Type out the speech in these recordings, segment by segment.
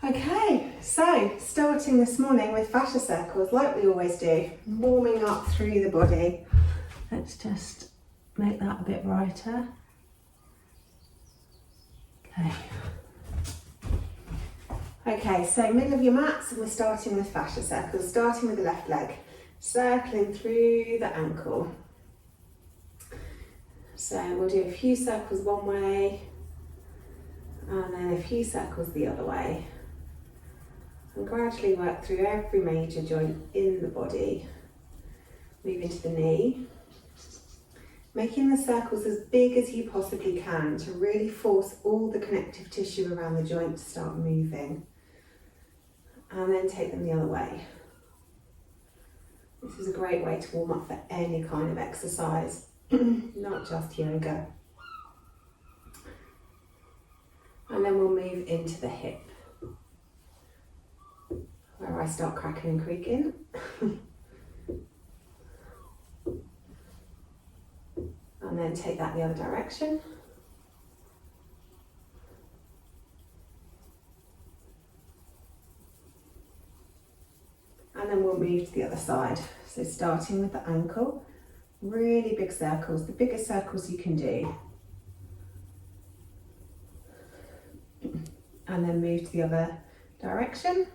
Okay, so starting this morning with fascia circles like we always do, warming up through the body. Let's just make that a bit brighter. Okay, so middle of your mats, and we're starting with fascia circles, starting with the left leg, circling through the ankle. So we'll do a few circles one way, and then a few circles the other way. And gradually work through every major joint in the body. Move into the knee. Making the circles as big as you possibly can to really force all the connective tissue around the joint to start moving. And then take them the other way. This is a great way to warm up for any kind of exercise, not just yoga. And then we'll move into the hip, where I start cracking and creaking. And then take that the other direction. And then we'll move to the other side. So starting with the ankle, really big circles, the biggest circles you can do. And then move to the other direction.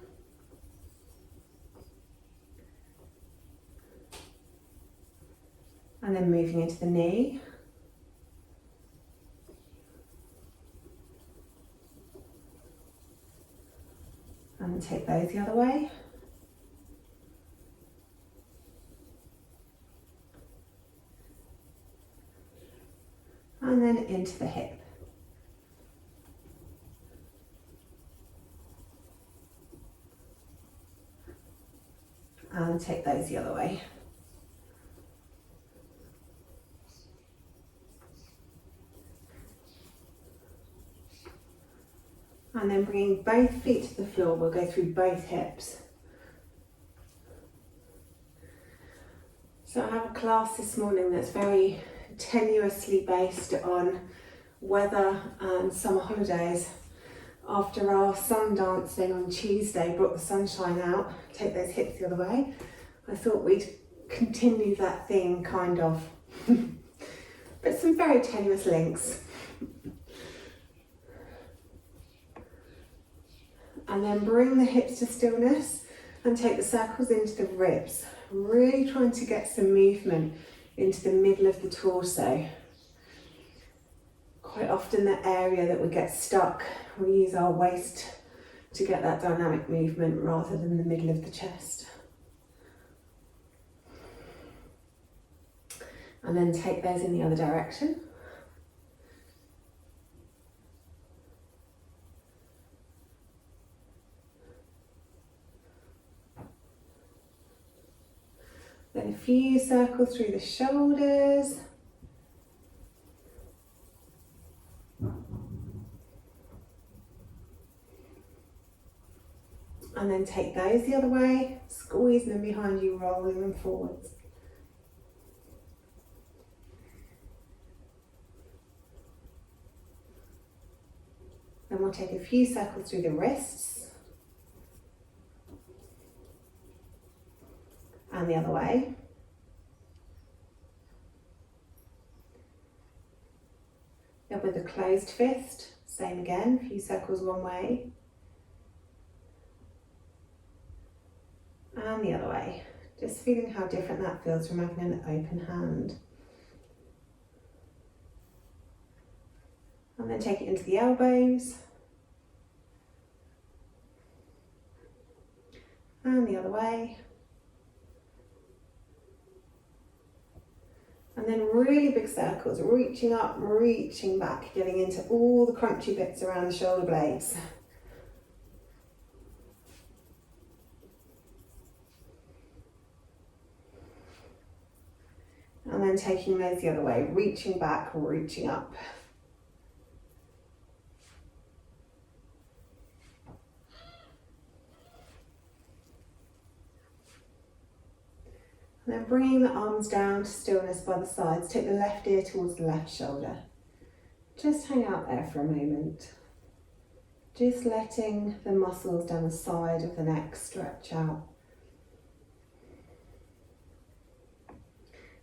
And then moving into the knee. And take those the other way. And then into the hip. And take those the other way. And then bringing both feet to the floor, we'll go through both hips. So I have a class this morning that's very tenuously based on weather and summer holidays. After our sun dancing on Tuesday brought the sunshine out, take those hips the other way, I thought we'd continue that theme kind of, but some very tenuous links. And then bring the hips to stillness and take the circles into the ribs. Really trying to get some movement into the middle of the torso. Quite often the area that we get stuck, we use our waist to get that dynamic movement rather than the middle of the chest. And then take those in the other direction. Then a few circles through the shoulders. And then take those the other way, squeezing them behind you, rolling them forwards. Then we'll take a few circles through the wrists. And the other way. Then with a closed fist, same again, a few circles one way. And the other way. Just feeling how different that feels from having an open hand. And then take it into the elbows. And the other way. And then really big circles, reaching up, reaching back, getting into all the crunchy bits around the shoulder blades. And then taking those the other way, reaching back, reaching up. And then bringing the arms down to stillness by the sides. Take the left ear towards the left shoulder. Just hang out there for a moment. Just letting the muscles down the side of the neck stretch out.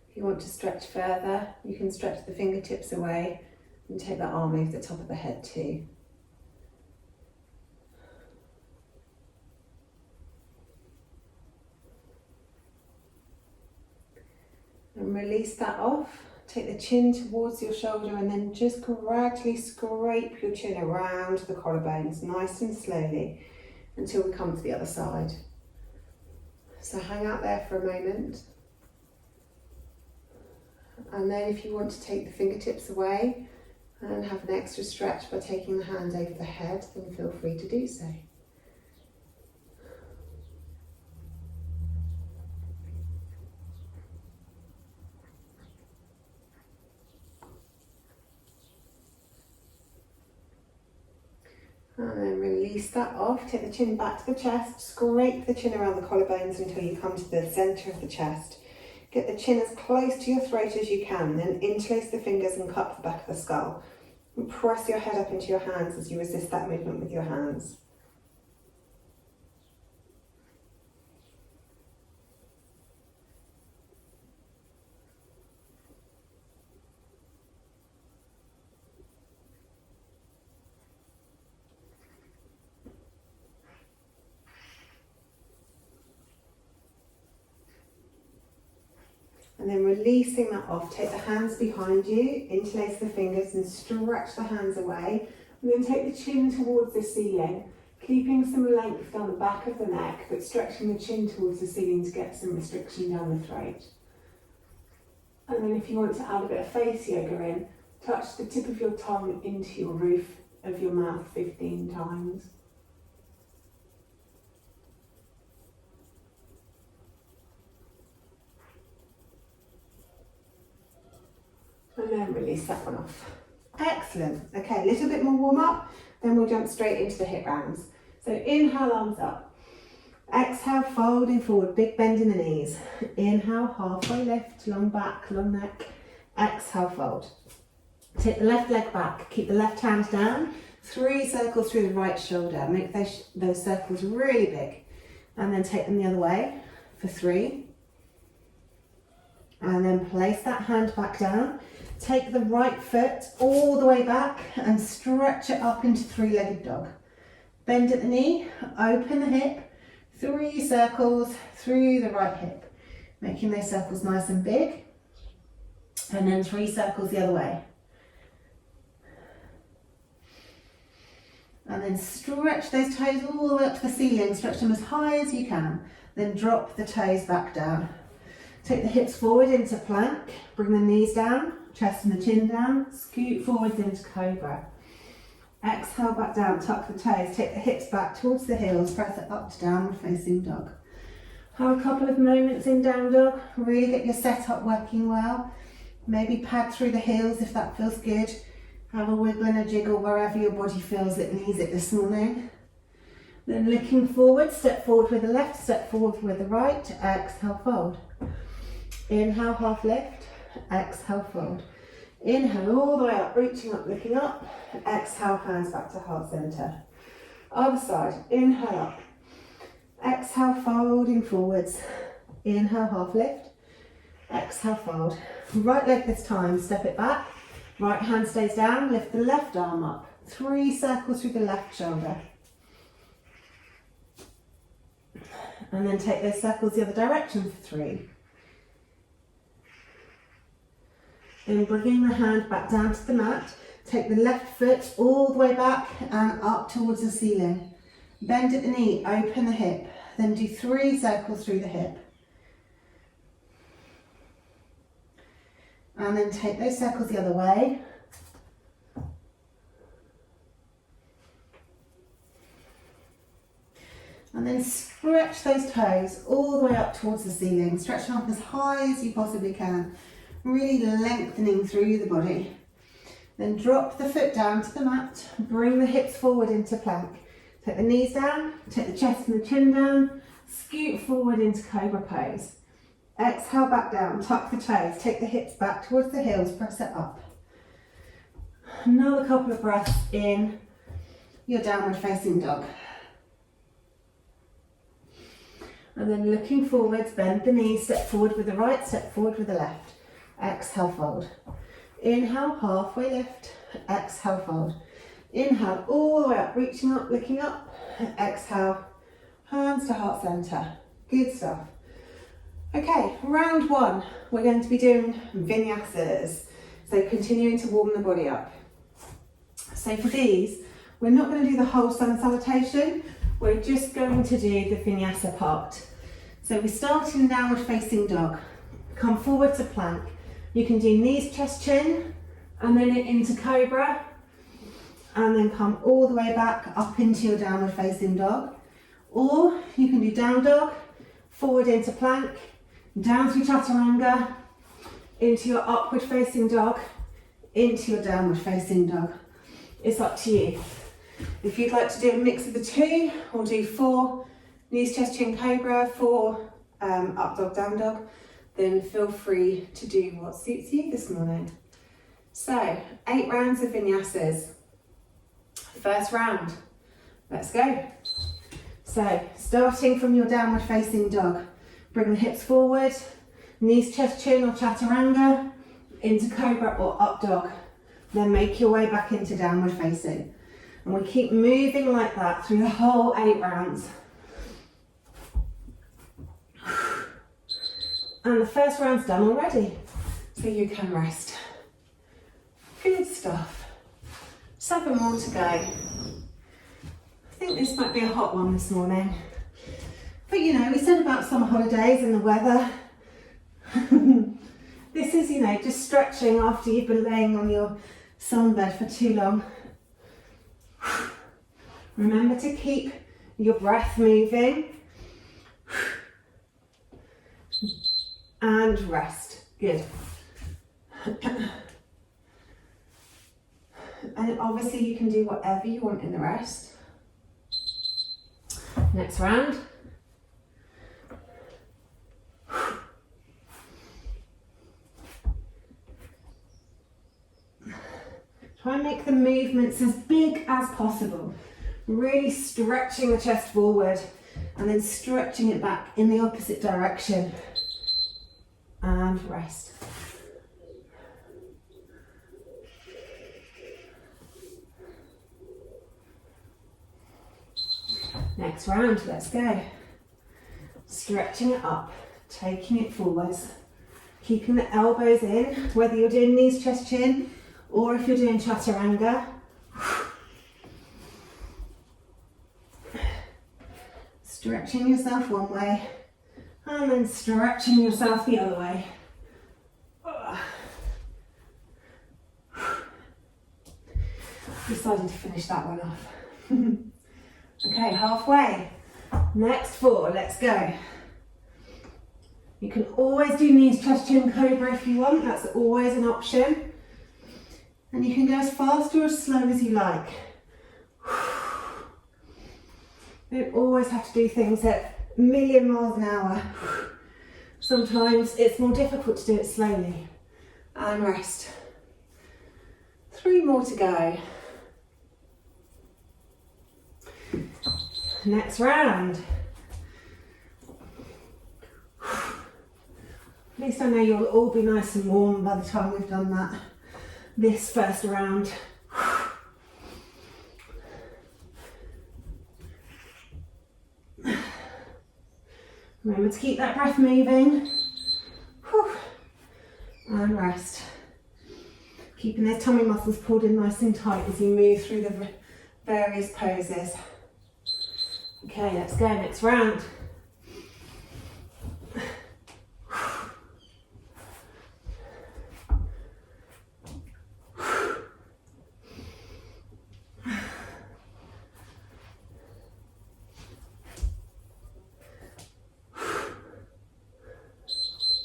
If you want to stretch further, you can stretch the fingertips away and take that arm over the top of the head too. And release that off. Take the chin towards your shoulder and then just gradually scrape your chin around the collarbones, nice and slowly, until we come to the other side. So hang out there for a moment. And then if you want to take the fingertips away and have an extra stretch by taking the hand over the head, then feel free to do so. And then release that off, take the chin back to the chest, scrape the chin around the collarbones until you come to the centre of the chest. Get the chin as close to your throat as you can, then interlace the fingers and cup the back of the skull. And press your head up into your hands as you resist that movement with your hands. And then releasing that off, take the hands behind you, interlace the fingers and stretch the hands away. And then take the chin towards the ceiling, keeping some length down the back of the neck, but stretching the chin towards the ceiling to get some restriction down the throat. And then if you want to add a bit of face yoga in, touch the tip of your tongue into your roof of your mouth 15 times. And then release that one off. Excellent. Okay, a little bit more warm up, then we'll jump straight into the hip rounds. So inhale, arms up. Exhale, folding forward, big bend in the knees. Inhale, halfway lift, long back, long neck. Exhale, fold. Take the left leg back, keep the left hand down. 3 circles through the right shoulder. Make those circles really big. And then take them the other way for 3. And then place that hand back down. Take the right foot all the way back and stretch it up into 3-legged dog. Bend at the knee, open the hip, 3 circles through the right hip, making those circles nice and big. And then 3 circles the other way. And then stretch those toes all the way up to the ceiling, stretch them as high as you can. Then drop the toes back down. Take the hips forward into plank, bring the knees down, chest and the chin down, scoot forwards into cobra. Exhale back down, tuck the toes, take the hips back towards the heels, press it up to downward facing dog. Have a couple of moments in down dog, really get your setup working well. Maybe pad through the heels if that feels good. Have a wiggle and a jiggle wherever your body feels it needs it this morning. Then looking forward, step forward with the left, step forward with the right, exhale, fold. Inhale, half lift, exhale, fold. Inhale all the way up, reaching up, looking up. Exhale, hands back to heart centre. Other side, inhale up. Exhale, folding forwards. Inhale, half lift. Exhale, fold. Right leg this time, step it back. Right hand stays down, lift the left arm up. 3 circles through the left shoulder. And then take those circles the other direction for 3. Then bringing the hand back down to the mat, take the left foot all the way back and up towards the ceiling. Bend at the knee, open the hip, then do 3 circles through the hip. And then take those circles the other way. And then stretch those toes all the way up towards the ceiling. Stretch them up as high as you possibly can. Really lengthening through the body. Then drop the foot down to the mat, bring the hips forward into plank. Take the knees down, take the chest and the chin down, scoot forward into cobra pose. Exhale back down, tuck the toes, take the hips back towards the heels, press it up. Another couple of breaths in your downward facing dog. And then looking forwards, bend the knees, step forward with the right, step forward with the left. Exhale, fold. Inhale, halfway lift. Exhale, fold. Inhale, all the way up, reaching up, looking up. Exhale, hands to heart center. Good stuff. Okay, round one, we're going to be doing vinyasas. So continuing to warm the body up. So for these, we're not going to do the whole sun salutation. We're just going to do the vinyasa part. So we start in downward facing dog. Come forward to plank. You can do knees, chest, chin, and then into cobra. And then come all the way back up into your downward facing dog. Or you can do down dog, forward into plank, down through chaturanga, into your upward facing dog, into your downward facing dog. It's up to you. If you'd like to do a mix of the two, or do 4 knees, chest, chin, cobra, 4 up dog, down dog, then feel free to do what suits you this morning. So, 8 rounds of vinyasas. First round, let's go. So, starting from your downward facing dog, bring the hips forward, knees, chest, chin or chaturanga, into cobra or up dog. Then make your way back into downward facing. And we keep moving like that through the whole 8 rounds. And the first round's done already, so you can rest. Good stuff. 7 more to go. I think this might be a hot one this morning. But you know, we said about summer holidays and the weather. This is, you know, just stretching after you've been laying on your sunbed for too long. Remember to keep your breath moving. And rest. Good. And obviously you can do whatever you want in the rest. Next round. Try and make the movements as big as possible. Really stretching the chest forward and then stretching it back in the opposite direction. And rest. Next round, let's go. Stretching it up, taking it forwards, keeping the elbows in, whether you're doing knees, chest, chin, or if you're doing chaturanga. Stretching yourself one way, and then stretching yourself the other way. Decided to finish that one off. Okay, halfway. Next 4, let's go. You can always do knees, chest, chin, cobra if you want. That's always an option. And you can go as fast or as slow as you like. You don't always have to do things at a million miles an hour. Sometimes it's more difficult to do it slowly. And rest. 3 more to go. Next round. At least I know you'll all be nice and warm by the time we've done that. This first round. Remember to keep that breath moving. And rest. Keeping those tummy muscles pulled in nice and tight as you move through the various poses. Okay, let's go, next round.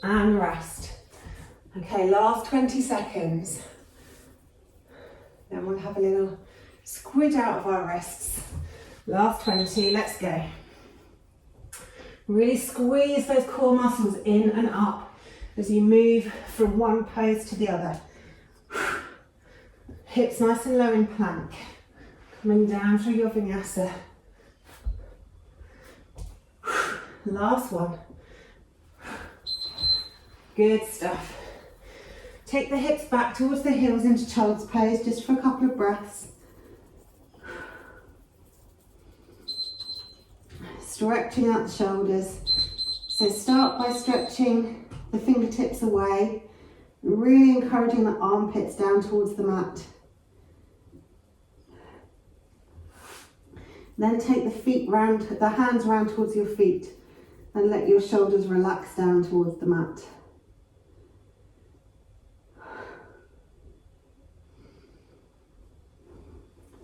And rest. Okay, last 20 seconds. Then we'll have a little squid out of our wrists. Last 20, let's go. Really squeeze those core muscles in and up as you move from one pose to the other. Hips nice and low in plank. Coming down through your vinyasa. Last one. Good stuff. Take the hips back towards the heels into child's pose just for a couple of breaths. Stretching out the shoulders. So start by stretching the fingertips away, really encouraging the armpits down towards the mat. Then take the hands round towards your feet and let your shoulders relax down towards the mat.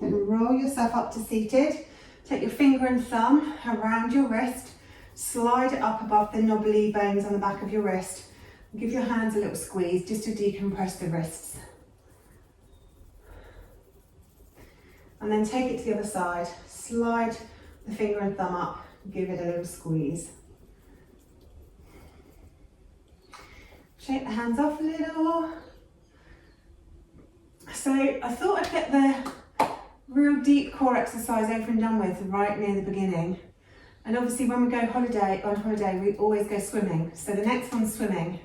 Then roll yourself up to seated. Take your finger and thumb around your wrist, slide it up above the knobbly bones on the back of your wrist. Give your hands a little squeeze just to decompress the wrists. And then take it to the other side. Slide the finger and thumb up, give it a little squeeze. Shake the hands off a little. So I thought I'd get the real deep core exercise over and done with right near the beginning. And obviously when we go on holiday, we always go swimming. So the next one's swimming.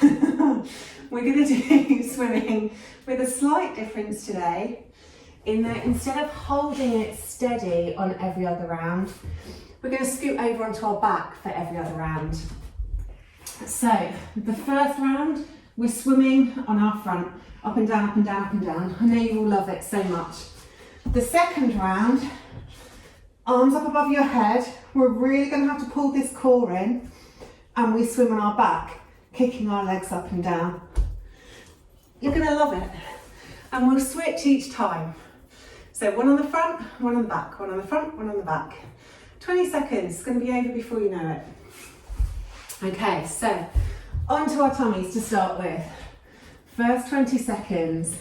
We're going to do swimming with a slight difference today, in that instead of holding it steady on every other round, we're going to scoot over onto our back for every other round. So the first round, we're swimming on our front, up and down, up and down, up and down. I know you all love it so much. The second round, arms up above your head, we're really going to have to pull this core in, and we swim on our back, kicking our legs up and down. You're going to love it. And we'll switch each time. So one on the front, one on the back, one on the front, one on the back. 20 seconds, it's going to be over before you know it. Okay, so onto our tummies to start with. First 20 seconds,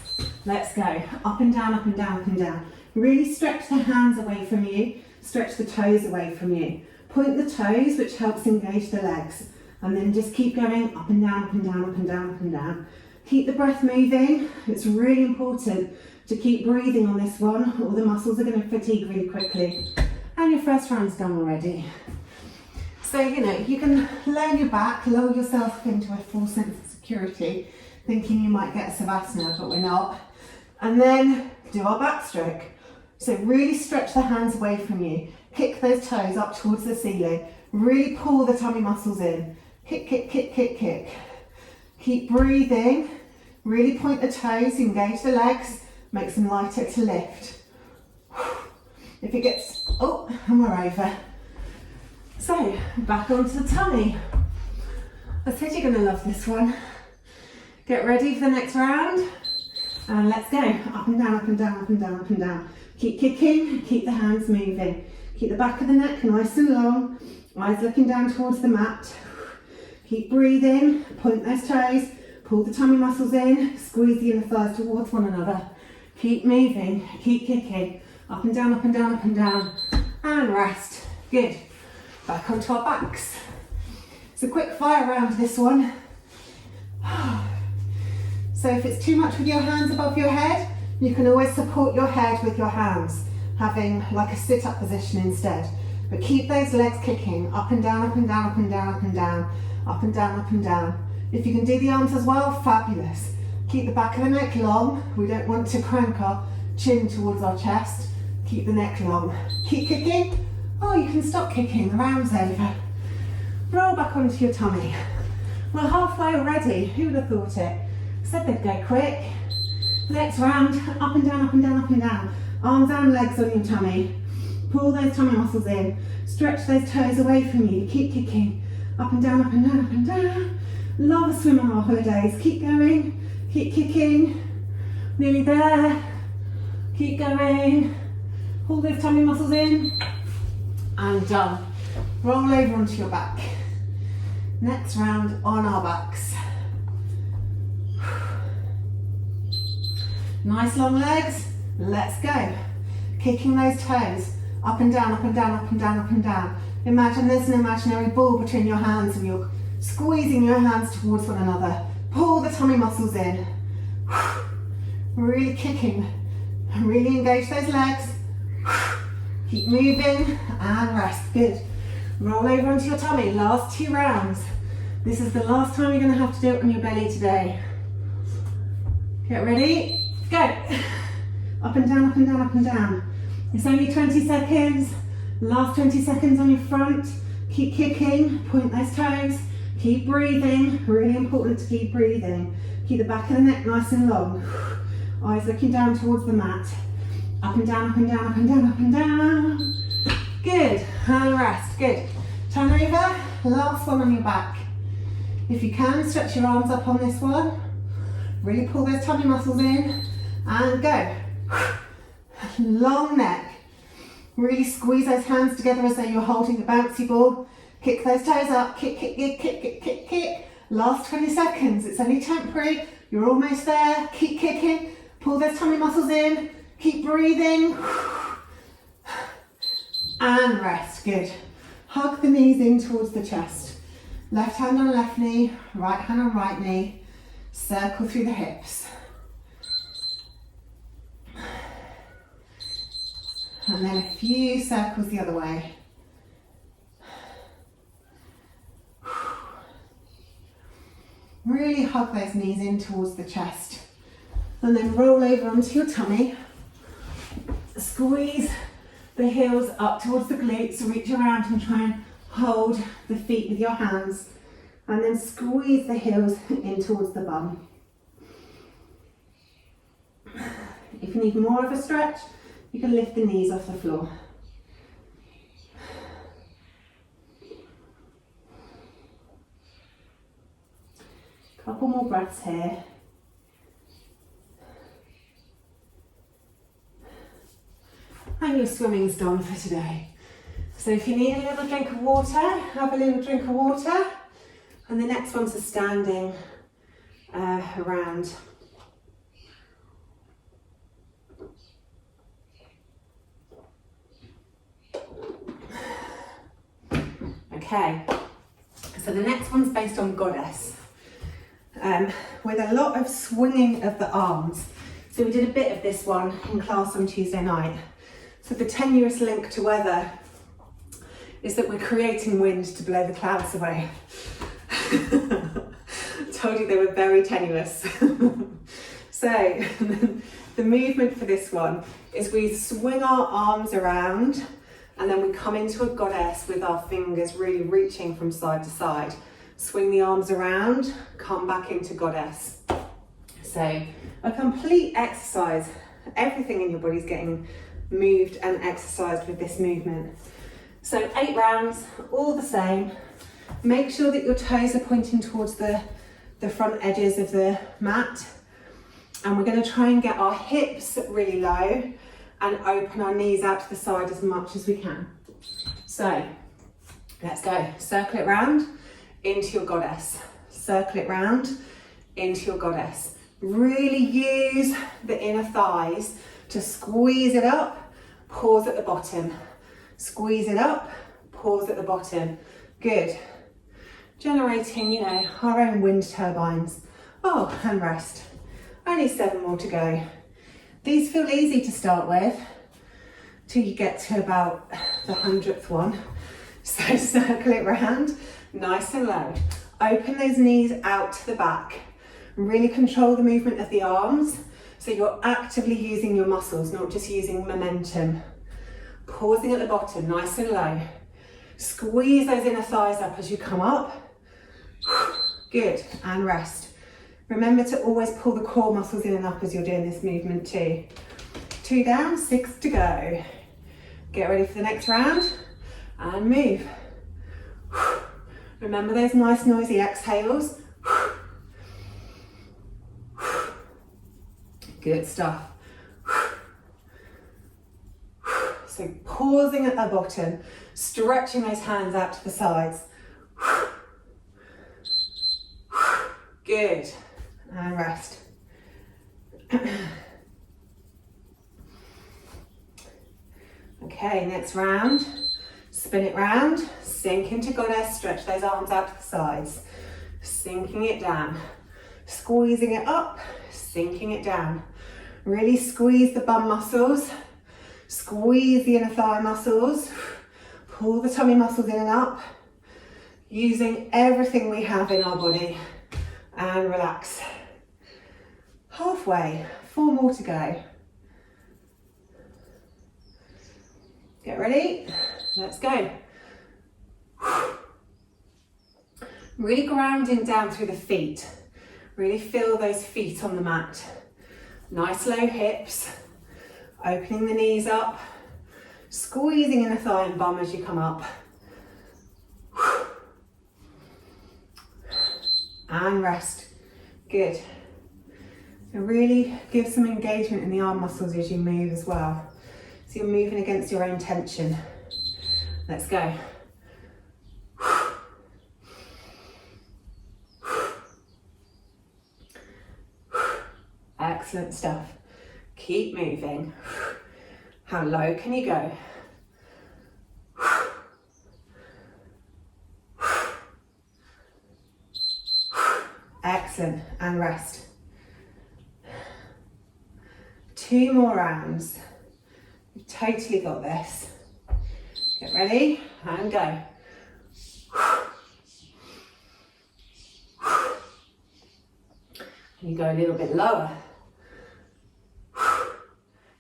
let's go. Up and down, up and down, up and down. Really stretch the hands away from you, stretch the toes away from you. Point the toes, which helps engage the legs. And then just keep going up and down, up and down, up and down, up and down. Keep the breath moving. It's really important to keep breathing on this one, or the muscles are going to fatigue really quickly. And your first round's done already. So, you can lay on your back, lower yourself into a full sense of security, thinking you might get a savasana, but we're not. And then do our backstroke. So really stretch the hands away from you. Kick those toes up towards the ceiling. Really pull the tummy muscles in. Kick, kick, kick, kick, kick. Keep breathing. Really point the toes, engage the legs, makes them lighter to lift. If it gets, and we're over. So, back onto the tummy. I said you're gonna love this one. Get ready for the next round. And let's go. Up and down, up and down, up and down, up and down. Keep kicking, keep the hands moving. Keep the back of the neck nice and long. Eyes looking down towards the mat. Keep breathing, point those toes, pull the tummy muscles in, squeeze the inner thighs towards one another. Keep moving, keep kicking. Up and down, up and down, up and down. And rest. Good. Back onto our backs. It's a quick fire round, this one. So if it's too much with your hands above your head, you can always support your head with your hands, having like a sit-up position instead. But keep those legs kicking, up and down, up and down, up and down, up and down, up and down, up and down. If you can do the arms as well, fabulous. Keep the back of the neck long. We don't want to crank our chin towards our chest. Keep the neck long. Keep kicking. Oh, you can stop kicking, the round's over. Roll back onto your tummy. We're halfway already, who would have thought it? Said they'd go quick. Next round, up and down, up and down, up and down. Arms and legs on your tummy. Pull those tummy muscles in. Stretch those toes away from you. Keep kicking. Up and down, up and down, up and down. Love a swim on our holidays. Keep going. Keep kicking. Nearly there. Keep going. Pull those tummy muscles in. And done. Roll over onto your back. Next round on our backs. Nice long legs. Let's go. Kicking those toes. Up and down, up and down, up and down, up and down. Imagine there's an imaginary ball between your hands and you're squeezing your hands towards one another. Pull the tummy muscles in. Really kicking Really engage those legs. Keep moving and rest. Good. Roll over onto your tummy. Last 2 rounds. This is the last time you're going to have to do it on your belly today. Get ready. Go. Up and down, up and down, up and down. It's only 20 seconds. Last 20 seconds on your front. Keep kicking. Point those toes. Keep breathing. Really important to keep breathing. Keep the back of the neck nice and long. Eyes looking down towards the mat. Up and down, up and down, up and down, up and down. Good. And rest. Good. Turn over. Last one on your back. If you can, stretch your arms up on this one. Really pull those tummy muscles in. And go. Long neck. Really squeeze those hands together as though you're holding a bouncy ball. Kick those toes up. Kick, kick, kick, kick, kick, kick, kick. Last 20 seconds. It's only temporary. You're almost there. Keep kicking. Pull those tummy muscles in. Keep breathing. And rest. Good. Hug the knees in towards the chest. Left hand on left knee. Right hand on right knee. Circle through the hips. And then a few circles the other way. Really hug those knees in towards the chest. And then roll over onto your tummy. Squeeze the heels up towards the glutes. Reach around and try and hold the feet with your hands. And then squeeze the heels in towards the bum. If you need more of a stretch, you can lift the knees off the floor. Couple more breaths here. And your swimming's done for today. So if you need a little drink of water, have a little drink of water. And the next one's a standing around. Okay, so the next one's based on goddess, with a lot of swinging of the arms. So we did a bit of this one in class on Tuesday night. So the tenuous link to weather is that we're creating wind to blow the clouds away. Told you they were very tenuous. So the movement for this one is we swing our arms around and then we come into a goddess with our fingers really reaching from side to side. Swing the arms around, come back into goddess. So a complete exercise. Everything in your body's getting moved and exercised with this movement. So 8 rounds, all the same. Make sure that your toes are pointing towards the front edges of the mat. And we're going to try and get our hips really low and open our knees out to the side as much as we can. So let's go. Circle it round into your goddess. Circle it round into your goddess. Really use the inner thighs to squeeze it up, pause at the bottom. Squeeze it up, pause at the bottom. Good. Generating, you know, our own wind turbines. Oh, and rest. Only 7 more to go. These feel easy to start with till you get to about the 100th one. So circle it round, nice and low. Open those knees out to the back. Really control the movement of the arms so you're actively using your muscles, not just using momentum. Pausing at the bottom, nice and low. Squeeze those inner thighs up as you come up. Good, and rest. Remember to always pull the core muscles in and up as you're doing this movement too. 2 down, 6 to go. Get ready for the next round and move. Remember those nice noisy exhales. Good stuff. So pausing at the bottom, stretching those hands out to the sides. Good. And rest. Okay, next round. Spin it round, sink into goddess, stretch those arms out to the sides. Sinking it down. Squeezing it up, sinking it down. Really squeeze the bum muscles, squeeze the inner thigh muscles, pull the tummy muscles in and up, using everything we have in our body, and relax. Halfway, 4 more to go. Get ready, let's go. Really grounding down through the feet. Really feel those feet on the mat. Nice low hips, opening the knees up, squeezing in the thigh and bum as you come up. And rest. Good. So really give some engagement in the arm muscles as you move as well. So you're moving against your own tension. Let's go. Excellent stuff. Keep moving. How low can you go? Excellent, and rest. 2 more rounds. You've totally got this. Get ready and go. You go a little bit lower.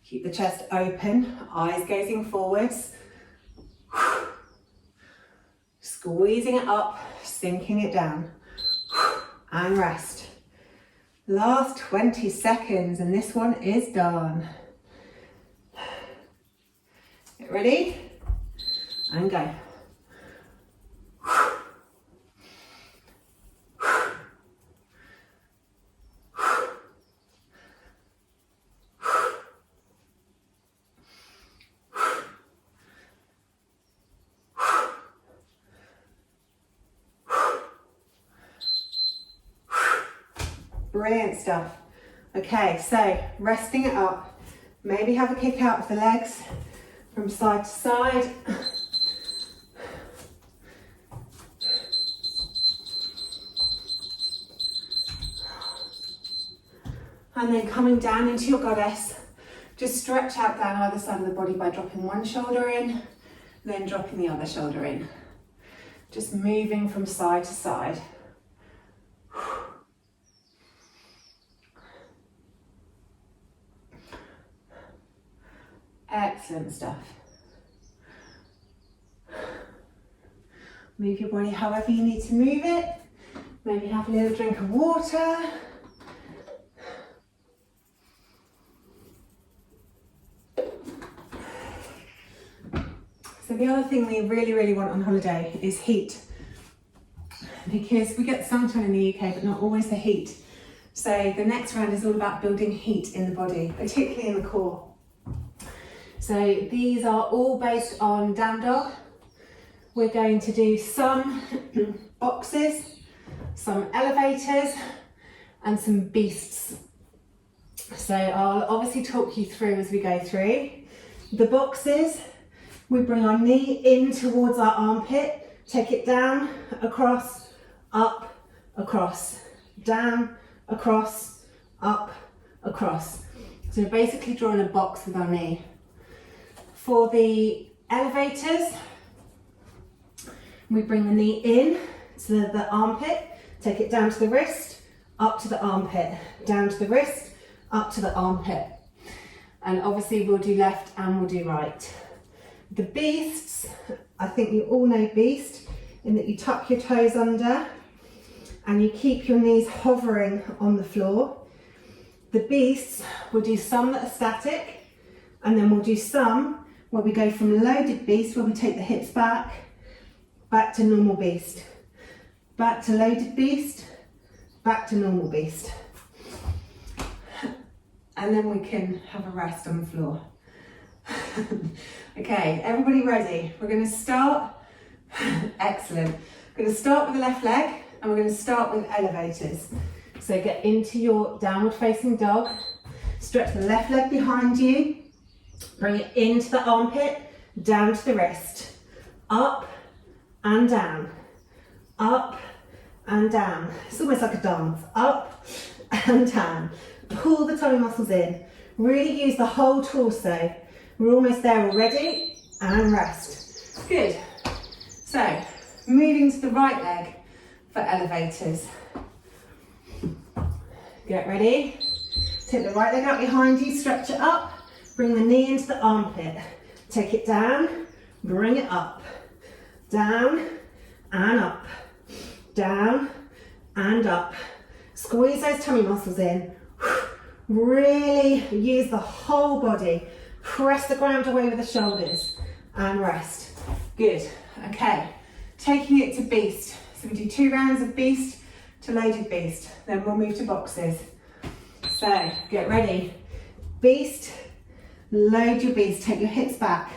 Keep the chest open, eyes gazing forwards. Squeezing it up, sinking it down. And rest. Last 20 seconds and this one is done. Get ready and go. Brilliant stuff. Okay, so resting it up. Maybe have a kick out of the legs from side to side. And then coming down into your goddess, just stretch out down either side of the body by dropping one shoulder in, then dropping the other shoulder in. Just moving from side to side. Excellent stuff. Move your body however you need to move it. Maybe have a little drink of water. So the other thing we really want on holiday is heat. Because we get sunshine in the UK, but not always the heat. So the next round is all about building heat in the body, particularly in the core. So these are all based on down dog. We're going to do some boxes, some elevators, and some beasts. So I'll obviously talk you through as we go through. The boxes, we bring our knee in towards our armpit, take it down, across, up, across, down, across, up, across. So we're basically drawing a box with our knee. For the elevators, we bring the knee in to the armpit, take it down to the wrist, up to the armpit, down to the wrist, up to the armpit. And obviously we'll do left and we'll do right. The beasts, I think you all know beast, in that you tuck your toes under and you keep your knees hovering on the floor. The beasts, we'll do some that are static, and then we'll do some where we go from loaded beast, where we take the hips back, back to normal beast, back to loaded beast, back to normal beast. And then we can have a rest on the floor. Okay, everybody ready? We're going to start, excellent. We're going to start with the left leg and we're going to start with elevators. So get into your downward facing dog, stretch the left leg behind you, bring it into the armpit, down to the wrist, up and down, up and down. It's almost like a dance, up and down. Pull the tummy muscles in, Really use the whole torso. We're almost there already, and rest. Good. So, moving to the right leg for elevators. Get ready. Take the right leg out behind you, stretch it up, bring the knee into the armpit. Take it down, bring it up. Down and up. Down and up. Squeeze those tummy muscles in. Really use the whole body. Press the ground away with the shoulders and rest. Good. Okay. Taking it to beast. So we do 2 rounds of beast to loaded beast. Then we'll move to boxes. So get ready. Beast. Load your beast. Take your hips back.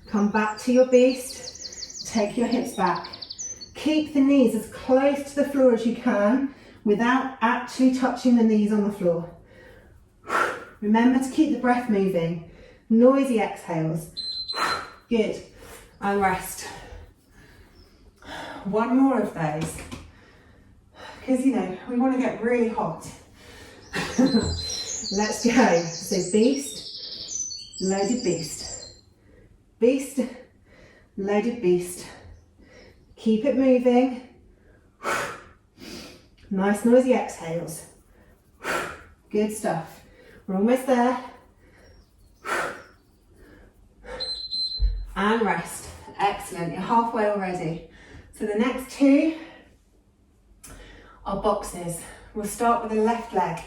Come back to your beast. Take your hips back. Keep the knees as close to the floor as you can without actually touching the knees on the floor. Remember to keep the breath moving. Noisy exhales. Good. And rest. 1 more of those. Because, you know, we want to get really hot. Let's go. So beast, loaded beast. Beast, loaded beast. Keep it moving. Nice noisy exhales. Good stuff. We're almost there. And rest. Excellent. You're halfway already. So the next 2 are boxes. We'll start with the left leg.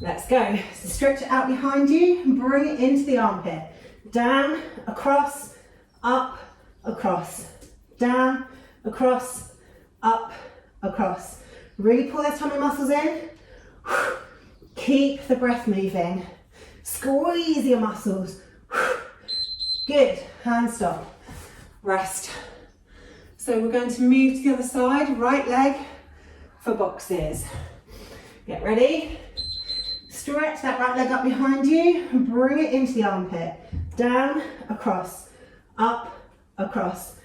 Let's go. So stretch it out behind you and bring it into the armpit. Down, across, up, across. Down, across, up, across. Really pull those tummy muscles in. Keep the breath moving. Squeeze your muscles. Good. Hand stop. Rest. So we're going to move to the other side. Right leg for boxes. Get ready. Stretch that right leg up behind you and bring it into the armpit. Down, across, up, across.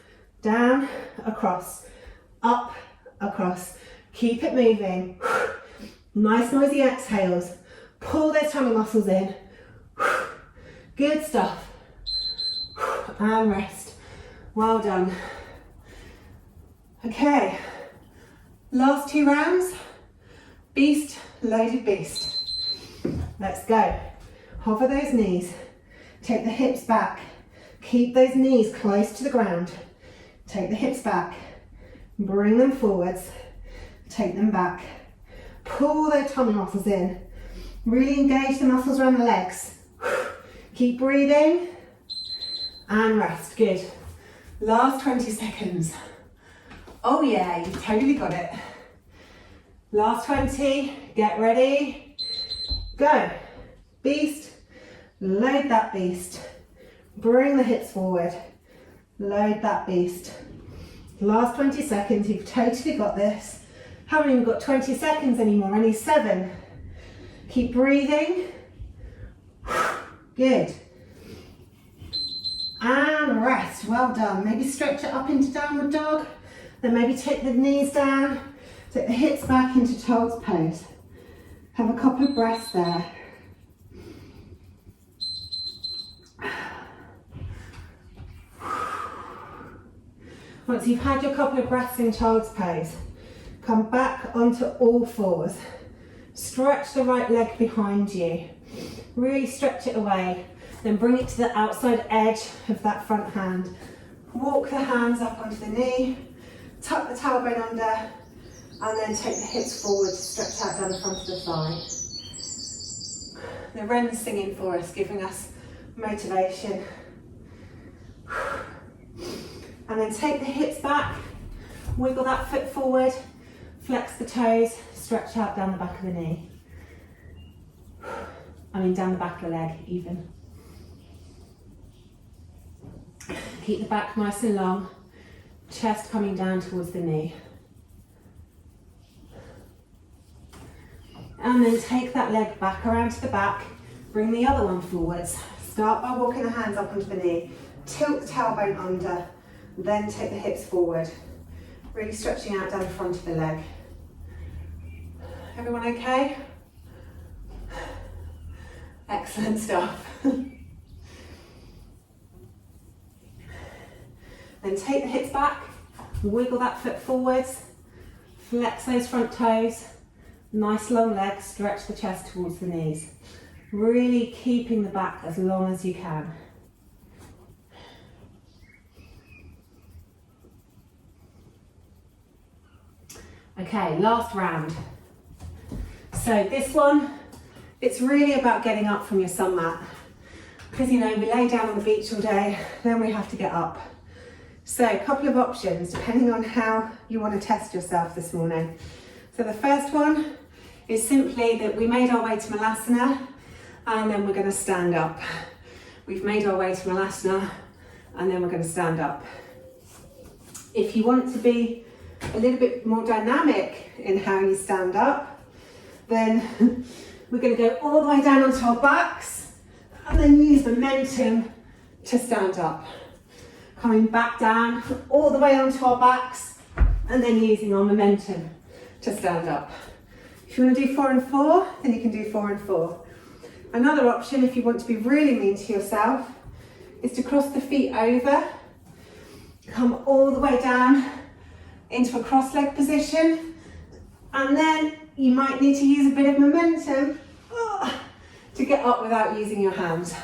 Down, across, up, across. Keep it moving. Nice noisy exhales. Pull those tummy muscles in. Good stuff. And rest. Well done. Okay. Last 2 rounds. Beast, loaded beast. Let's go. Hover those knees. Take the hips back. Keep those knees close to the ground. Take the hips back. Bring them forwards. Take them back. Pull those tummy muscles in. Really engage the muscles around the legs. Keep breathing. And rest. Good. Last 20 seconds. Oh yeah, you've totally got it. Last 20. Get ready. Go. Beast. Load that beast. Bring the hips forward. Load that beast. Last 20 seconds. You've totally got this. Haven't even got 20 seconds anymore. Only 7. Keep breathing. Good. And rest. Well done. Maybe stretch it up into downward dog. Then maybe take the knees down. Take the hips back into child's pose. Have a couple of breaths there. Once you've had your couple of breaths in child's pose, come back onto all fours. Stretch the right leg behind you. Really stretch it away. Then bring it to the outside edge of that front hand. Walk the hands up onto the knee. Tuck the tailbone under. And then take the hips forward, stretch out down the front of the thigh. The wren's singing for us, giving us motivation. And then take the hips back, wiggle that foot forward, flex the toes, stretch out down the back of the knee. Down the back of the leg even. Keep the back nice and long, chest coming down towards the knee. And then take that leg back around to the back, bring the other one forwards. Start by walking the hands up onto the knee, tilt the tailbone under, then take the hips forward. Really stretching out down the front of the leg. Everyone okay? Excellent stuff. Then take the hips back, wiggle that foot forwards, flex those front toes, nice long legs, stretch the chest towards the knees. Really keeping the back as long as you can. Okay, last round. So this one, it's really about getting up from your sun mat. Because you know, we lay down on the beach all day, then we have to get up. So a couple of options, depending on how you want to test yourself this morning. So the first one is simply that we made our way to Malasana, and then we're going to stand up. We've made our way to Malasana, and then we're going to stand up. If you want to be a little bit more dynamic in how you stand up, then we're going to go all the way down onto our backs, and then use momentum to stand up. Coming back down, all the way onto our backs, and then using our momentum to stand up. If you want to do 4 and 4, then you can do 4 and 4. Another option, if you want to be really mean to yourself, is to cross the feet over, come all the way down into a cross-leg position, and then you might need to use a bit of momentum to get up without using your hands.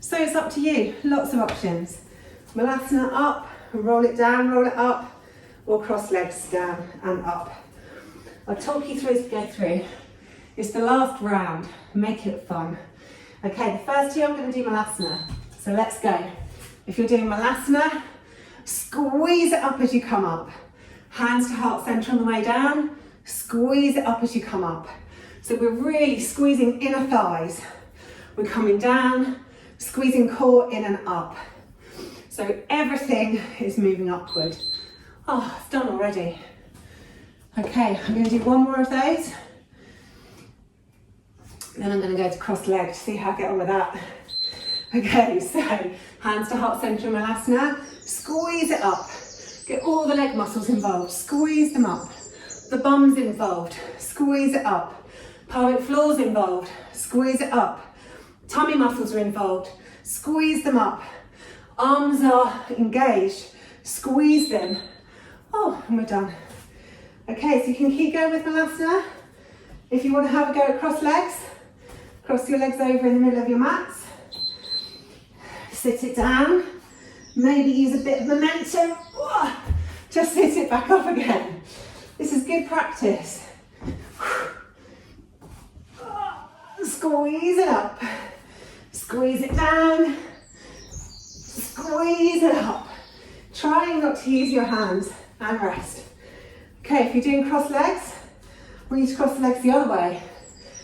So it's up to you, lots of options. Malasana up, roll it down, roll it up, or cross legs down and up. I'll talk you through as we go through. It's the last round, make it fun. Okay, the first two I'm going to do Malasana, so let's go. If you're doing Malasana, squeeze it up as you come up. Hands to heart center on the way down, squeeze it up as you come up. So we're really squeezing inner thighs. We're coming down, squeezing core in and up. So everything is moving upward. Oh, it's done already. Okay, I'm going to do one more of those. Then I'm going to go to cross leg to see how I get on with that. Okay, so hands to heart center Malasana. Squeeze it up. Get all the leg muscles involved. Squeeze them up. The bum's involved. Squeeze it up. Pelvic floor's involved. Squeeze it up. Tummy muscles are involved. Squeeze them up. Arms are engaged. Squeeze them. Oh, and we're done. Okay, so you can keep going with Malasana. If you want to have a go at cross legs, cross your legs over in the middle of your mats. Sit it down. Maybe use a bit of momentum. Just sit it back up again. This is good practice. Squeeze it up. Squeeze it down. Squeeze it up. Trying not to use your hands and rest. Okay, if you're doing cross legs, we need to cross the legs the other way.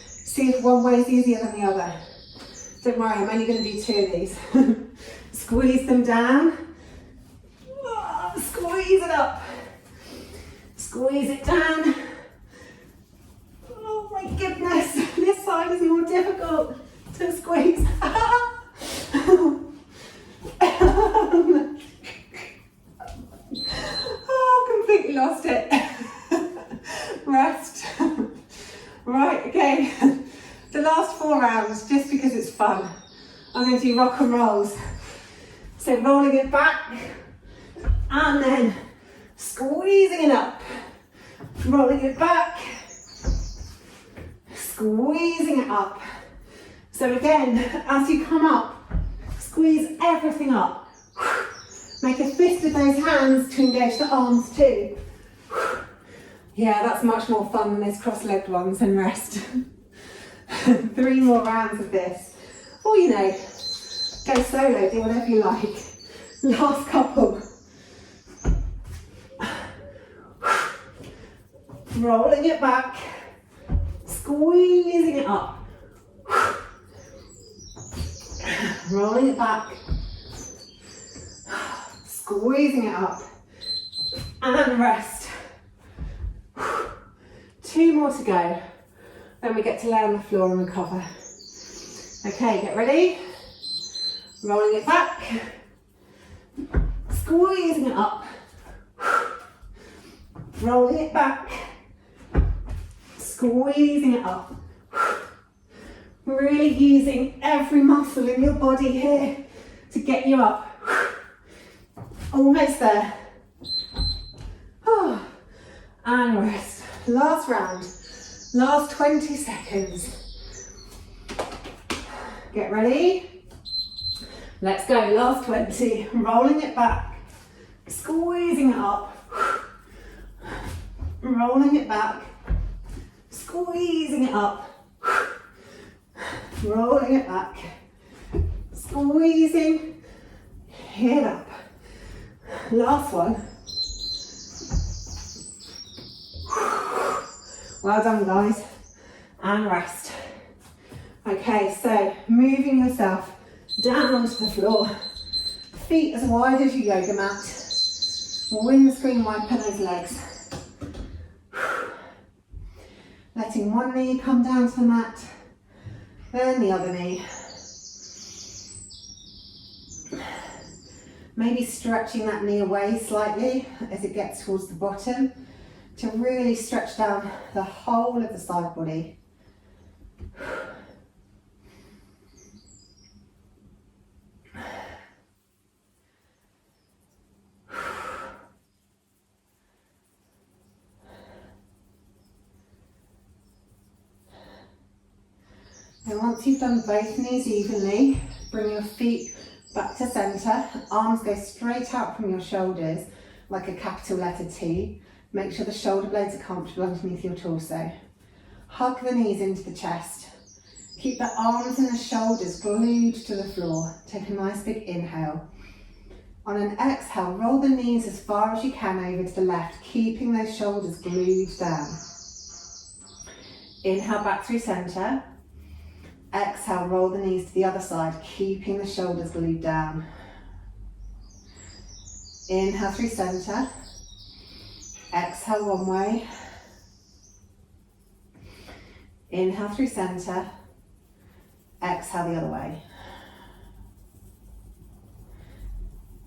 See if one way is easier than the other. Don't worry, I'm only going to do 2 of these. Squeeze them down. Squeeze it up. Squeeze it down. Oh my goodness, this side is more difficult to squeeze. Oh, completely lost it. Rest. Right, okay. The last 4 rounds, just because it's fun, I'm going to do rock and rolls. So rolling it back, and then squeezing it up. Rolling it back, squeezing it up. So again, as you come up, squeeze everything up. Make a fist with those hands to engage the arms too. Yeah, that's much more fun than this cross-legged ones, and rest. 3 more rounds of this. Or you know, go solo, do whatever you like. Last couple. Rolling it back, squeezing it up. Rolling it back, squeezing it up, and rest. 2 more to go. Then we get to lay on the floor and recover. Okay, get ready. Rolling it back, squeezing it up, rolling it back, squeezing it up, Really using every muscle in your body here to get you up. Almost there. Oh. And rest. Last round. Last 20 seconds. Get ready. Let's go. Last 20. Rolling it back. Squeezing it up. Rolling it back. Squeezing it up. Rolling it back. Squeezing it up. Last one. Well done, guys. And rest. Okay, so moving yourself down onto the floor. Feet as wide as your yoga mat. Windscreen wide for those legs. Letting one knee come down to the mat, then the other knee. Maybe stretching that knee away slightly as it gets towards the bottom to really stretch down the whole of the side body. And once you've done both knees evenly, bring your feet back to centre. Arms go straight out from your shoulders like a capital letter T. Make sure the shoulder blades are comfortable underneath your torso. Hug the knees into the chest. Keep the arms and the shoulders glued to the floor. Take a nice big inhale. On an exhale, roll the knees as far as you can over to the left, keeping those shoulders glued down. Inhale back through centre. Exhale, roll the knees to the other side, keeping the shoulders glued down. Inhale through centre. Exhale one way. Inhale through centre. Exhale the other way.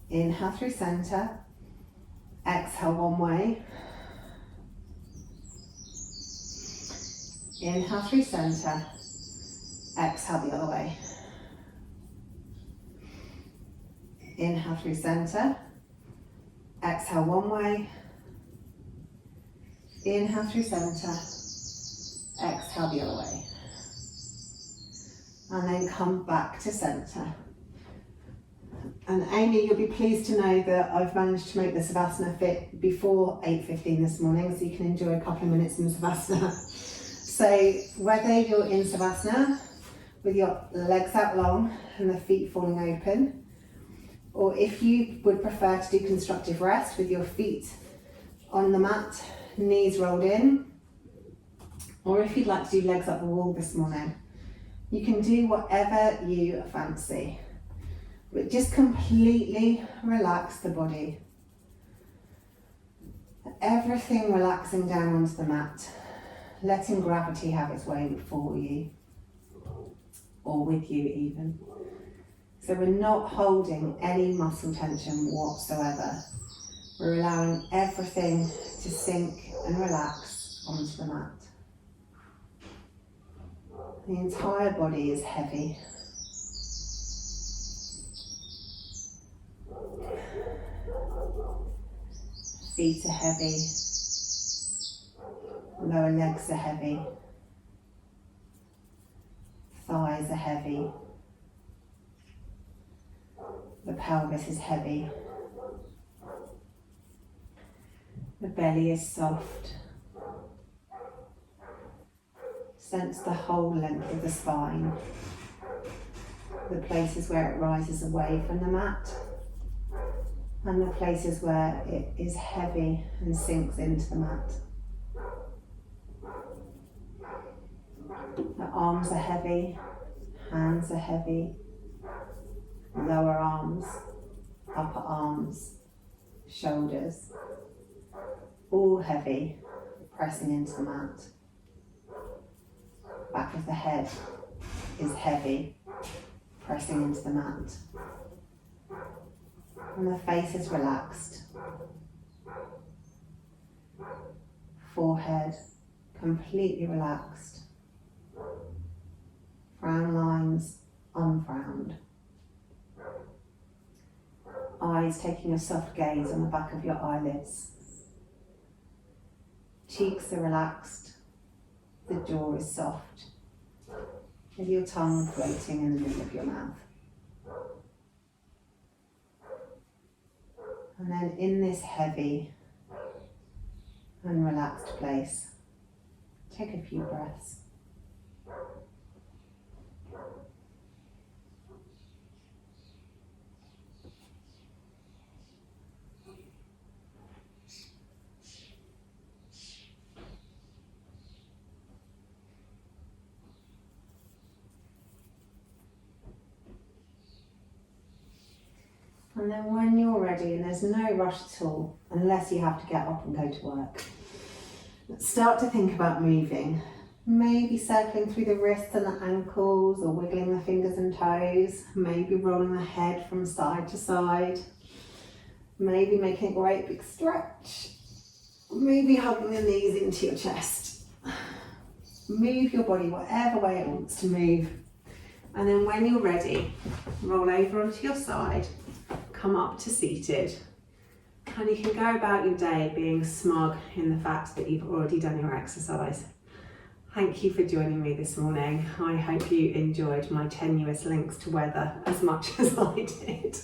Inhale through centre. Exhale one way. Inhale through centre. Exhale the other way. Inhale through centre. Exhale one way. Inhale through centre. Exhale the other way. And then come back to centre. And Amy, you'll be pleased to know that I've managed to make the Savasana fit before 8:15 this morning, so you can enjoy a couple of minutes in Savasana. So whether you're in Savasana with your legs out long and the feet falling open, or if you would prefer to do constructive rest with your feet on the mat, knees rolled in, or if you'd like to do legs up the wall this morning, you can do whatever you fancy. But just completely relax the body. Everything relaxing down onto the mat, letting gravity have its way for you, or with you even. So we're not holding any muscle tension whatsoever. We're allowing everything to sink and relax onto the mat. The entire body is heavy. Feet are heavy. Lower legs are heavy. Thighs are heavy. The pelvis is heavy. The belly is soft. Sense the whole length of the spine. The places where it rises away from the mat, and the places where it is heavy and sinks into the mat. The arms are heavy, hands are heavy, lower arms, upper arms, shoulders, all heavy, pressing into the mat. Back of the head is heavy, pressing into the mat. And the face is relaxed. Forehead completely relaxed. Frown lines unfrowned. Eyes taking a soft gaze on the back of your eyelids. Cheeks are relaxed. The jaw is soft. With your tongue floating in the middle of your mouth. And then in this heavy and relaxed place, take a few breaths. And then when you're ready, and there's no rush at all, unless you have to get up and go to work, start to think about moving. Maybe circling through the wrists and the ankles, or wiggling the fingers and toes. Maybe rolling the head from side to side. Maybe making a great big stretch. Maybe hugging the knees into your chest. Move your body whatever way it wants to move. And then when you're ready, roll over onto your side. Come up to seated, and you can go about your day being smug in the fact that you've already done your exercise. Thank you for joining me this morning. I hope you enjoyed my tenuous links to weather as much as I did.